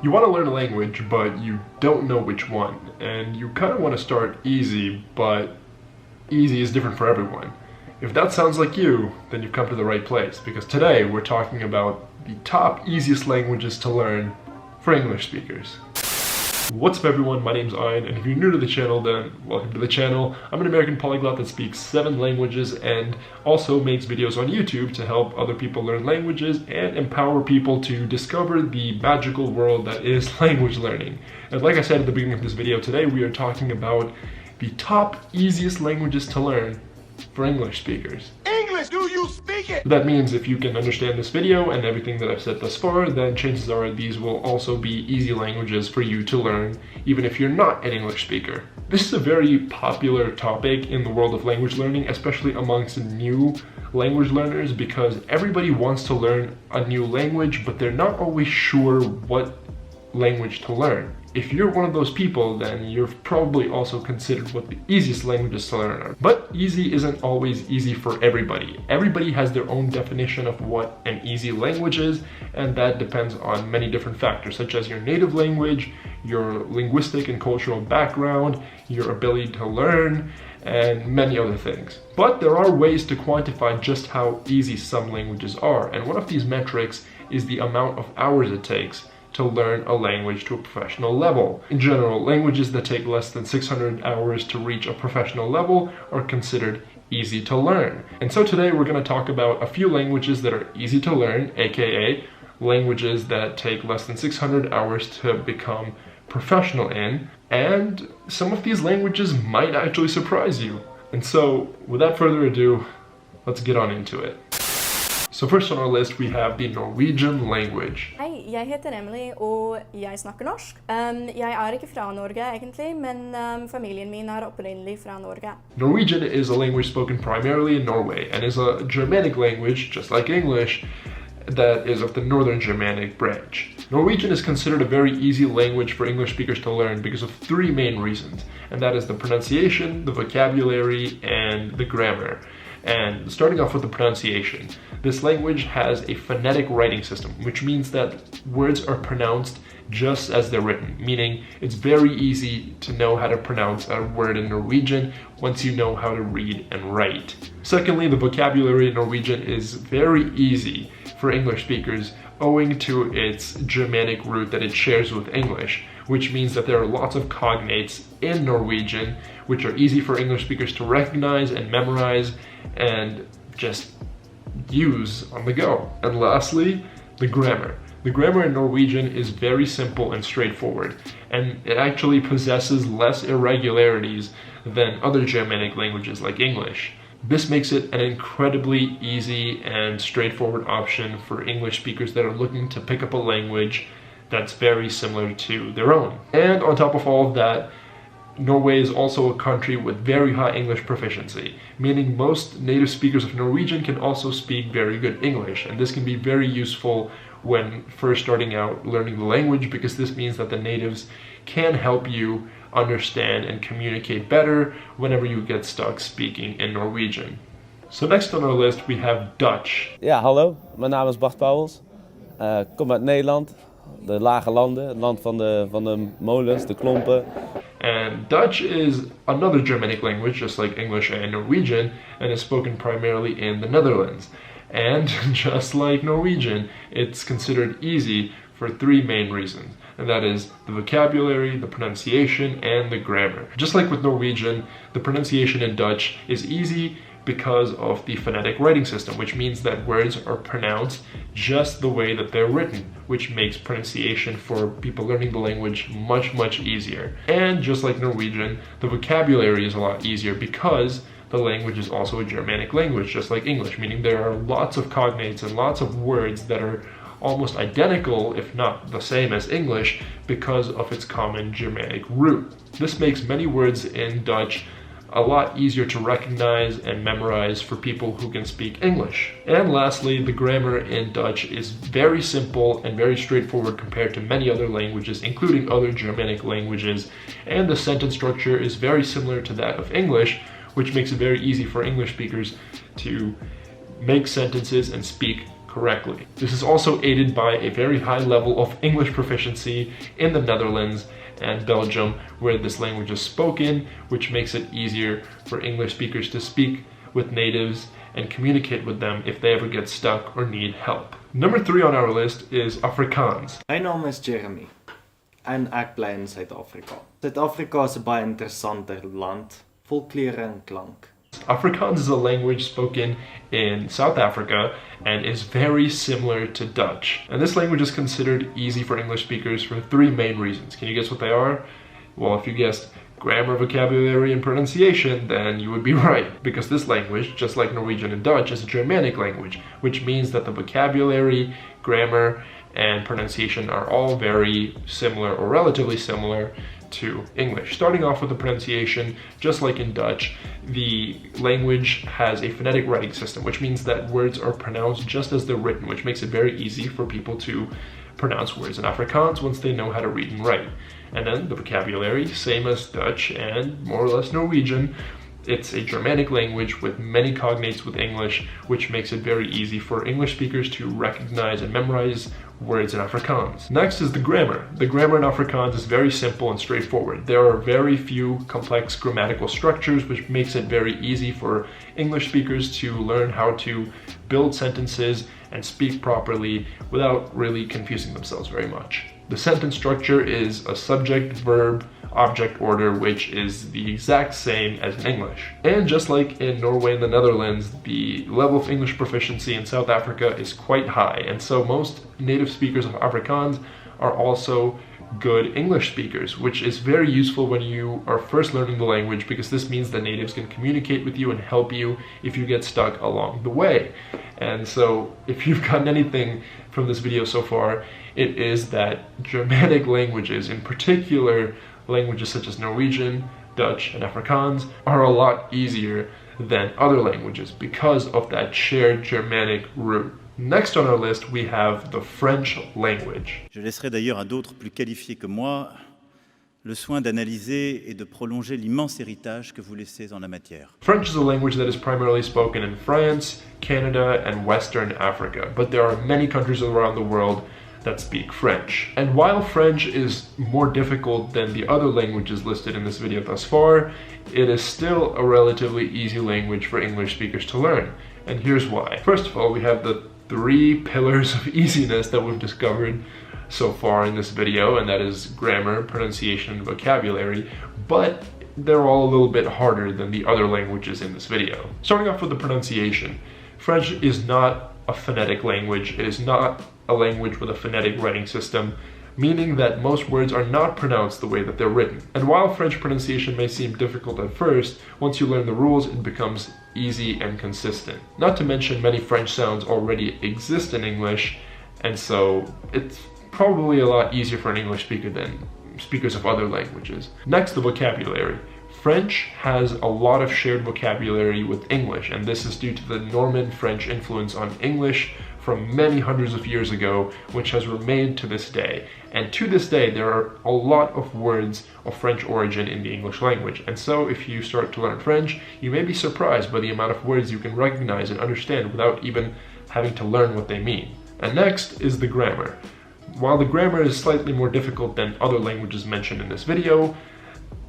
You want to learn a language, but you don't know which one, and you kind of want to start easy, but easy is different for everyone. If that sounds like you, then you've come to the right place, because today we're talking about the top easiest languages to learn for English speakers. What's up everyone, my name's Ian, and if you're new to the channel, then welcome to the channel. I'm an American polyglot that speaks 7 languages and also makes videos on YouTube to help other people learn languages and empower people to discover the magical world that is language learning. And like I said at the beginning of this video, today we are talking about the top easiest languages to learn for English speakers. English, do you speak it? That means if you can understand this video and everything that I've said thus far, then chances are these will also be easy languages for you to learn, even if you're not an English speaker. This is a very popular topic in the world of language learning, especially amongst new language learners, because everybody wants to learn a new language, but they're not always sure what language to learn. If you're one of those people, then you've probably also considered what the easiest languages to learn are. But easy isn't always easy for everybody. Everybody has their own definition of what an easy language is, and that depends on many different factors, such as your native language, your linguistic and cultural background, your ability to learn, and many other things. But there are ways to quantify just how easy some languages are, and one of these metrics is the amount of hours it takes to learn a language to a professional level. In general, languages that take less than 600 hours to reach a professional level are considered easy to learn. And so today we're going to talk about a few languages that are easy to learn, aka languages that take less than 600 hours to become professional in, and some of these languages might actually surprise you. And so, without further ado, let's get on into it. So first on our list we have the Norwegian language. Hei, jeg heter Emily, og jeg snakker norsk. Jeg ikke fra Norge egentlig, men familien min opprinnelig fra Norge. Norwegian is a language spoken primarily in Norway and is a Germanic language, just like English, that is of the Northern Germanic branch. Norwegian is considered a very easy language for English speakers to learn because of 3 main reasons, and that is the pronunciation, the vocabulary, and the grammar. And starting off with the pronunciation, this language has a phonetic writing system, which means that words are pronounced just as they're written, meaning it's very easy to know how to pronounce a word in Norwegian once you know how to read and write. Secondly, the vocabulary in Norwegian is very easy for English speakers owing to its Germanic root that it shares with English, which means that there are lots of cognates in Norwegian which are easy for English speakers to recognize and memorize and just use on the go. And lastly, the grammar. The grammar in Norwegian is very simple and straightforward, and it actually possesses less irregularities than other Germanic languages like English. This makes it an incredibly easy and straightforward option for English speakers that are looking to pick up a language that's very similar to their own. And on top of all of that, Norway is also a country with very high English proficiency, meaning most native speakers of Norwegian can also speak very good English, and this can be very useful when first starting out learning the language, because this means that the natives can help you understand and communicate better whenever you get stuck speaking in Norwegian. So next on our list we have Dutch. Ja, hallo. Mijn naam is Bart Pauwels. Ik kom uit Nederland, de lage landen, het land van de molens, de klompen. And Dutch is another Germanic language, just like English and Norwegian, and is spoken primarily in the Netherlands. And just like Norwegian, it's considered easy for 3 main reasons, and that is the vocabulary, the pronunciation, and the grammar. Just like with Norwegian, the pronunciation in Dutch is easy because of the phonetic writing system, which means that words are pronounced just the way that they're written, which makes pronunciation for people learning the language much easier. And just like Norwegian, the vocabulary is a lot easier because the language is also a Germanic language, just like English, meaning there are lots of cognates and lots of words that are almost identical, if not the same as English, because of its common Germanic root. This makes many words in Dutch a lot easier to recognize and memorize for people who can speak English. And lastly, the grammar in Dutch is very simple and very straightforward compared to many other languages, including other Germanic languages, and the sentence structure is very similar to that of English, which makes it very easy for English speakers to make sentences and speak correctly. This is also aided by a very high level of English proficiency in the Netherlands and Belgium, where this language is spoken, which makes it easier for English speakers to speak with natives and communicate with them if they ever get stuck or need help. Number 3 on our list is Afrikaans. My naam is Jeremy en ek bly in Suid-Afrika. Suid-Afrika is 'n baie interessante land, vol kleure en klank. Afrikaans is a language spoken in South Africa and is very similar to Dutch. And this language is considered easy for English speakers for 3 main reasons. Can you guess what they are? Well, if you guessed grammar, vocabulary, and pronunciation, then you would be right, because this language, just like Norwegian and Dutch, is a Germanic language, which means that the vocabulary, grammar, and pronunciation are all very similar or relatively similar to English. Starting off with the pronunciation, just like in Dutch, the language has a phonetic writing system, which means that words are pronounced just as they're written, which makes it very easy for people to pronounce words in Afrikaans once they know how to read and write. And then the vocabulary, same as Dutch and more or less Norwegian. It's a Germanic language with many cognates with English, which makes it very easy for English speakers to recognize and memorize words in Afrikaans. Next is the grammar. The grammar in Afrikaans is very simple and straightforward. There are very few complex grammatical structures, which makes it very easy for English speakers to learn how to build sentences and speak properly without really confusing themselves very much. The sentence structure is a subject, verb, object order, which is the exact same as in English. And just like in Norway and the Netherlands, the level of English proficiency in South Africa is quite high, and so most native speakers of Afrikaans are also good English speakers, which is very useful when you are first learning the language, because this means that natives can communicate with you and help you if you get stuck along the way. And so if you've gotten anything from this video so far, it is that Germanic languages, in particular languages such as Norwegian, Dutch, and Afrikaans, are a lot easier than other languages because of that shared Germanic root. Next on our list, we have the French language. Je laisserai d'ailleurs à d'autres plus qualifiés que moi le soin d'analyser et de prolonger l'immense héritage que vous laissez en la matière. French is a language that is primarily spoken in France, Canada, and Western Africa, but there are many countries around the world that speak French. And while French is more difficult than the other languages listed in this video thus far, it is still a relatively easy language for English speakers to learn. And here's why. First of all, we have the 3 pillars of easiness that we've discovered so far in this video, and that is grammar, pronunciation, and vocabulary, but they're all a little bit harder than the other languages in this video. Starting off with the pronunciation, French is not a phonetic language. It is not a language with a phonetic writing system, meaning that most words are not pronounced the way that they're written. And while French pronunciation may seem difficult at first, once you learn the rules, it becomes easy and consistent. Not to mention many French sounds already exist in English, and so it's probably a lot easier for an English speaker than speakers of other languages. Next, the vocabulary. French has a lot of shared vocabulary with English, and this is due to the Norman French influence on English from many hundreds of years ago, which has remained to this day. And to this day, there are a lot of words of French origin in the English language. And so if you start to learn French, you may be surprised by the amount of words you can recognize and understand without even having to learn what they mean. And next is the grammar. While the grammar is slightly more difficult than other languages mentioned in this video,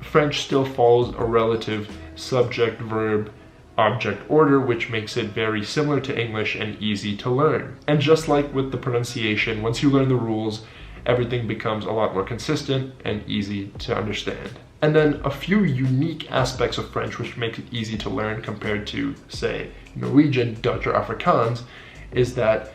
French still follows a relative subject, verb, object order, which makes it very similar to English and easy to learn. And just like with the pronunciation, once you learn the rules, everything becomes a lot more consistent and easy to understand. And then a few unique aspects of French which make it easy to learn compared to, say, Norwegian, Dutch, or Afrikaans, is that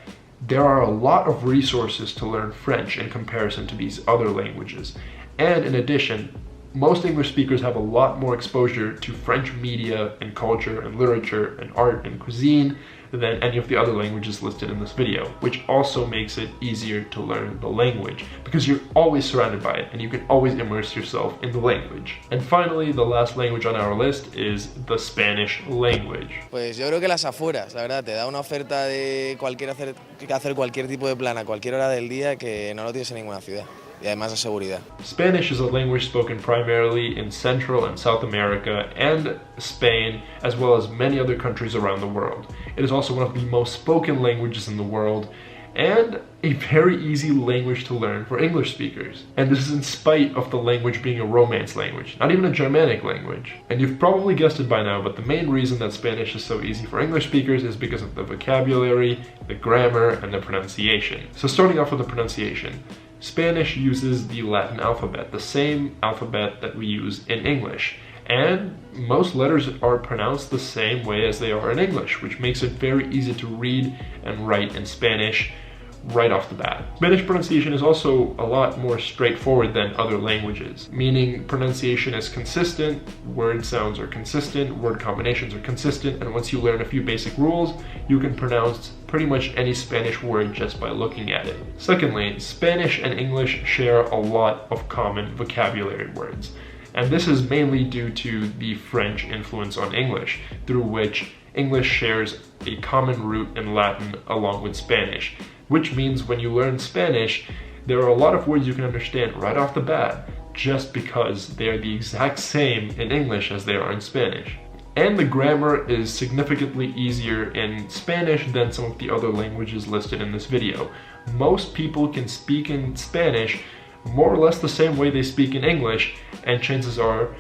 there are a lot of resources to learn French in comparison to these other languages. And in addition, most English speakers have a lot more exposure to French media and culture and literature and art and cuisine than any of the other languages listed in this video, which also makes it easier to learn the language because you're always surrounded by it and you can always immerse yourself in the language. And finally, the last language on our list is the Spanish language. Pues yo creo que las afueras, la verdad, te da una oferta de hacer cualquier tipo de plan a cualquier hora del día que no lo tienes en ninguna ciudad. y además de seguridad. Spanish is a language spoken primarily in Central and South America and Spain, as well as many other countries around the world. It is also one of the most spoken languages in the world, and a very easy language to learn for English speakers. And this is in spite of the language being a Romance language, not even a Germanic language. And you've probably guessed it by now, but the main reason that Spanish is so easy for English speakers is because of the vocabulary, the grammar, and the pronunciation. So starting off with the pronunciation, Spanish uses the Latin alphabet, the same alphabet that we use in English. And most letters are pronounced the same way as they are in English, which makes it very easy to read and write in Spanish right off the bat. Spanish pronunciation is also a lot more straightforward than other languages, meaning pronunciation is consistent, word sounds are consistent, word combinations are consistent, and once you learn a few basic rules, you can pronounce pretty much any Spanish word just by looking at it. Secondly, Spanish and English share a lot of common vocabulary words, and this is mainly due to the French influence on English, through which English shares a common root in Latin along with Spanish, which means when you learn Spanish, there are a lot of words you can understand right off the bat, just because they are the exact same in English as they are in Spanish. And the grammar is significantly easier in Spanish than some of the other languages listed in this video. Most people can speak in Spanish more or less the same way they speak in English, and chances are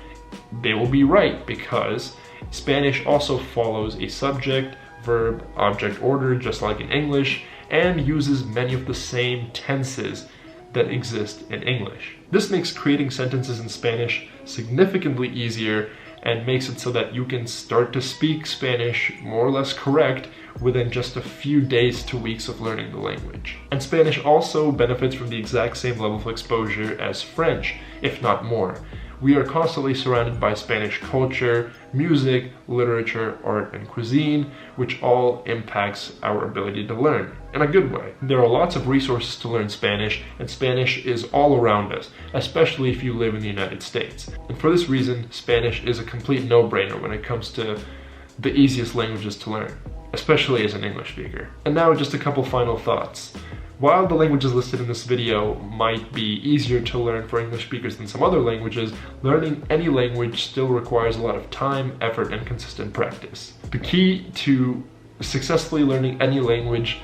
they will be right, because Spanish also follows a subject, verb, object order just like in English, and uses many of the same tenses that exist in English. This makes creating sentences in Spanish significantly easier and makes it so that you can start to speak Spanish more or less correct within just a few days to weeks of learning the language. And Spanish also benefits from the exact same level of exposure as French, if not more. We are constantly surrounded by Spanish culture, music, literature, art, and cuisine, which all impacts our ability to learn in a good way. There are lots of resources to learn Spanish, and Spanish is all around us, especially if you live in the United States. And for this reason, Spanish is a complete no-brainer when it comes to the easiest languages to learn, especially as an English speaker. And now just a couple final thoughts. While the languages listed in this video might be easier to learn for English speakers than some other languages, learning any language still requires a lot of time, effort, and consistent practice. The key to successfully learning any language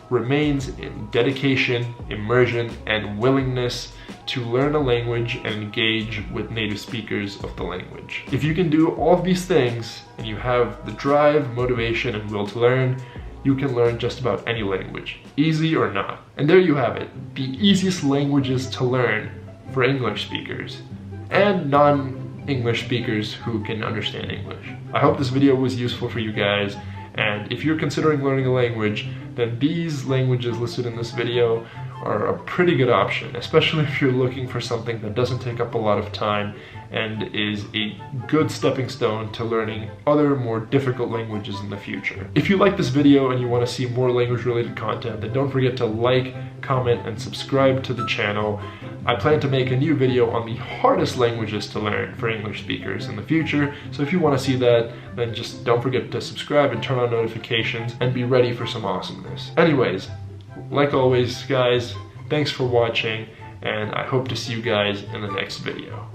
remains in dedication, immersion, and willingness to learn a language and engage with native speakers of the language. If you can do all of these things, and you have the drive, motivation, and will to learn, you can learn just about any language, easy or not. And there you have it, the easiest languages to learn for English speakers and non-English speakers who can understand English. I hope this video was useful for you guys, and if you're considering learning a language, then these languages listed in this video are a pretty good option, especially if you're looking for something that doesn't take up a lot of time and is a good stepping stone to learning other more difficult languages in the future. If you like this video and you want to see more language related content, then don't forget to like, comment, and subscribe to the channel. I plan to make a new video on the hardest languages to learn for English speakers in the future, so if you want to see that, then just don't forget to subscribe and turn on notifications and be ready for some awesomeness. Anyways, like always guys, thanks for watching, and I hope to see you guys in the next video.